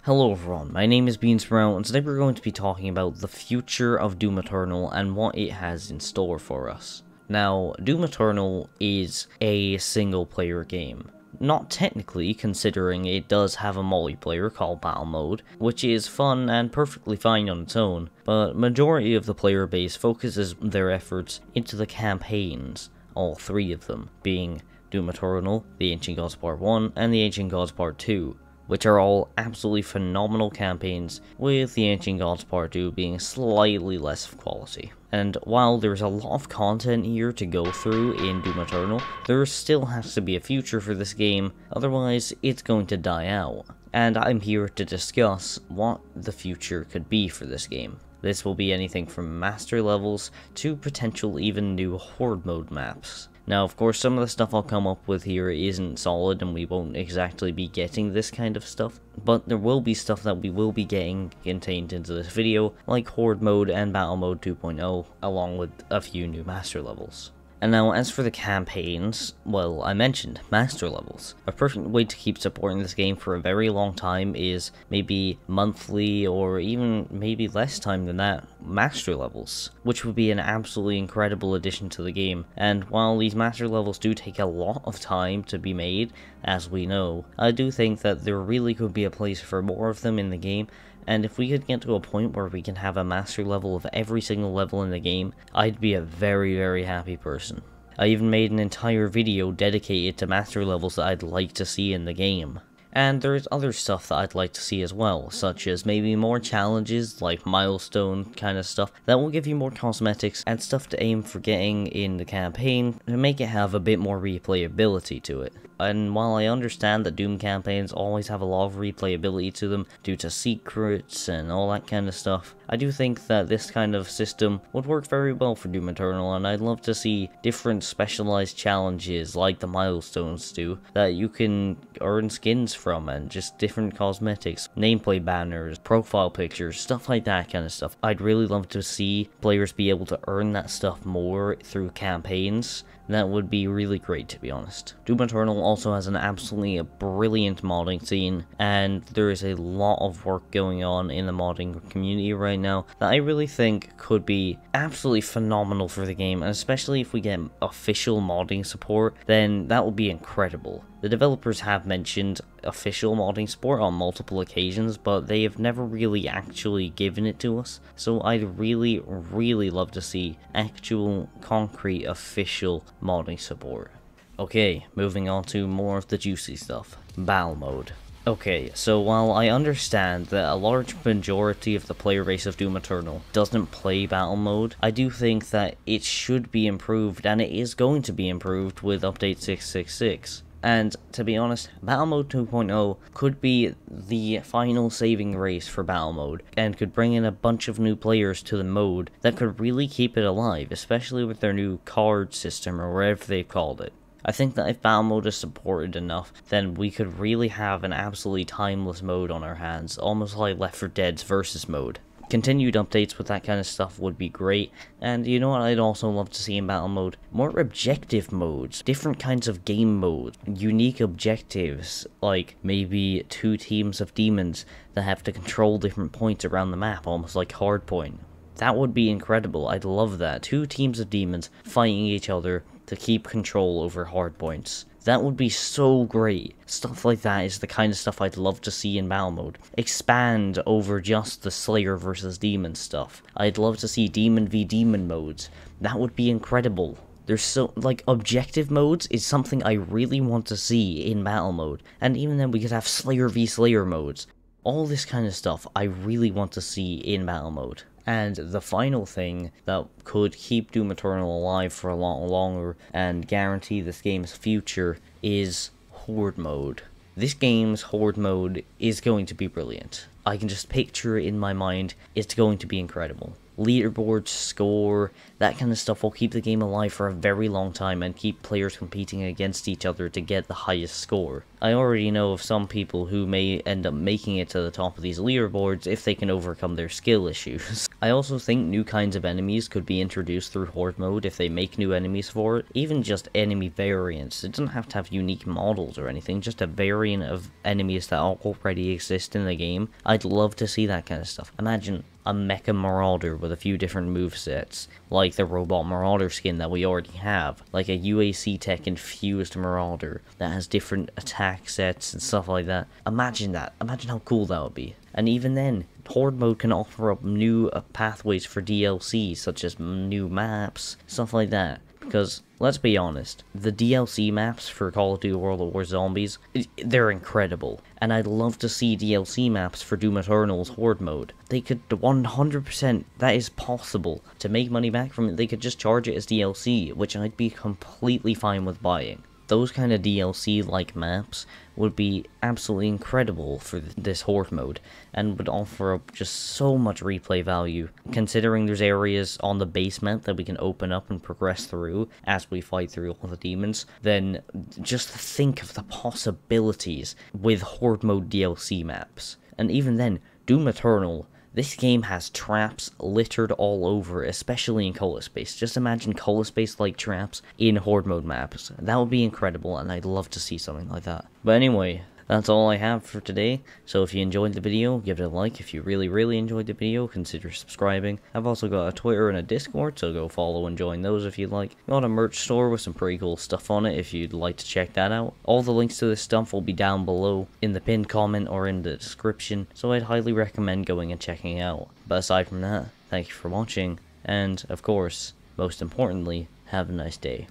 Hello everyone, my name is Beansprout, and today we're going to be talking about the future of Doom Eternal and what it has in store for us. Now, Doom Eternal is a single player game. Not technically, considering it does have a multiplayer called Battle Mode, which is fun and perfectly fine on its own, but majority of the player base focuses their efforts into the campaigns, all three of them, being Doom Eternal, The Ancient Gods Part 1, and The Ancient Gods Part 2. Which are all absolutely phenomenal campaigns, with the Ancient Gods Part 2 being slightly less of quality. And while there's a lot of content here to go through in Doom Eternal, there still has to be a future for this game, otherwise it's going to die out. And I'm here to discuss what the future could be for this game. This will be anything from master levels to potential even new horde mode maps. Now, of course, some of the stuff I'll come up with here isn't solid and we won't exactly be getting this kind of stuff, but there will be stuff that we will be getting contained into this video, like Horde Mode and Battle Mode 2.0, along with a few new master levels. And now, as for the campaigns, well, I mentioned master levels. A perfect way to keep supporting this game for a very long time is maybe monthly, or even maybe less time than that, master levels, which would be an absolutely incredible addition to the game. And while these master levels do take a lot of time to be made, as we know, I do think that there really could be a place for more of them in the game. And if we could get to a point where we can have a master level of every single level in the game, I'd be a very, very happy person. I even made an entire video dedicated to master levels that I'd like to see in the game. And there's other stuff that I'd like to see as well, such as maybe more challenges, like milestone kind of stuff, that will give you more cosmetics and stuff to aim for getting in the campaign to make it have a bit more replayability to it. And while I understand that Doom campaigns always have a lot of replayability to them due to secrets and all that kind of stuff, I do think that this kind of system would work very well for Doom Eternal, and I'd love to see different specialized challenges like the milestones do that you can earn skins from, and just different cosmetics, nameplate banners, profile pictures, stuff like that kind of stuff. I'd really love to see players be able to earn that stuff more through campaigns. That would be really great, to be honest. Doom Eternal also has an absolutely brilliant modding scene, and there is a lot of work going on in the modding community right now that I really think could be absolutely phenomenal for the game, and especially if we get official modding support, then that would be incredible. The developers have mentioned official modding support on multiple occasions, but they have never really actually given it to us, so I'd really love to see actual, concrete, official modding support. Okay, moving on to more of the juicy stuff. Battle Mode. Okay, so while I understand that a large majority of the player base of Doom Eternal doesn't play Battle Mode, I do think that it should be improved, and it is going to be improved with Update 666. And to be honest, Battle Mode 2.0 could be the final saving grace for Battle Mode, and could bring in a bunch of new players to the mode that could really keep it alive, especially with their new card system or whatever they called it. I think that if Battle Mode is supported enough, then we could really have an absolutely timeless mode on our hands, almost like Left 4 Dead's Versus mode. Continued updates with that kind of stuff would be great, and you know what I'd also love to see in Battle Mode? More objective modes, different kinds of game modes, unique objectives, like maybe 2 teams of demons that have to control different points around the map, almost like Hardpoint. That would be incredible, I'd love that. 2 teams of demons fighting each other to keep control over hardpoints. That would be so great. Stuff like that is the kind of stuff I'd love to see in Battle Mode. Expand over just the Slayer versus Demon stuff. I'd love to see Demon v Demon modes. That would be incredible. There's so, like, objective modes is something I really want to see in Battle Mode. And even then we could have Slayer v Slayer modes. All this kind of stuff I really want to see in Battle Mode. And the final thing that could keep Doom Eternal alive for a lot longer and guarantee this game's future is Horde Mode. This game's Horde Mode is going to be brilliant. I can just picture it in my mind. It's going to be incredible. leaderboard, score, that kind of stuff will keep the game alive for a very long time and keep players competing against each other to get the highest score. I already know of some people who may end up making it to the top of these leaderboards if they can overcome their skill issues. I also think new kinds of enemies could be introduced through horde mode if they make new enemies for it, even just enemy variants. It doesn't have to have unique models or anything, just a variant of enemies that already exist in the game. I'd love to see that kind of stuff. Imagine a mecha marauder with a few different movesets, like the robot marauder skin that we already have, like a UAC tech infused marauder that has different attack sets and stuff like that. Imagine that. Imagine how cool that would be. And even then, horde mode can offer up new pathways for DLC, such as new maps, stuff like that. Because, let's be honest, the DLC maps for Call of Duty World at War Zombies, they're incredible. And I'd love to see DLC maps for Doom Eternal's Horde mode. They could 100%, that is possible. To make money back from it, they could just charge it as DLC, which I'd be completely fine with buying. Those kind of DLC-like maps would be absolutely incredible for this horde mode, and would offer up just so much replay value, considering there's areas on the base map that we can open up and progress through as we fight through all the demons. Then just think of the possibilities with horde mode DLC maps. And even then, Doom Eternal, this game has traps littered all over, especially in color space. Just imagine color space like traps in horde mode maps. That would be incredible, and I'd love to see something like that. But anyway, that's all I have for today. So if you enjoyed the video, give it a like. If you really enjoyed the video, consider subscribing. I've also got a Twitter and a Discord, so go follow and join those if you'd like. Got a merch store with some pretty cool stuff on it if you'd like to check that out. All the links to this stuff will be down below in the pinned comment or in the description, so I'd highly recommend going and checking it out. But aside from that, thank you for watching, and of course, most importantly, have a nice day.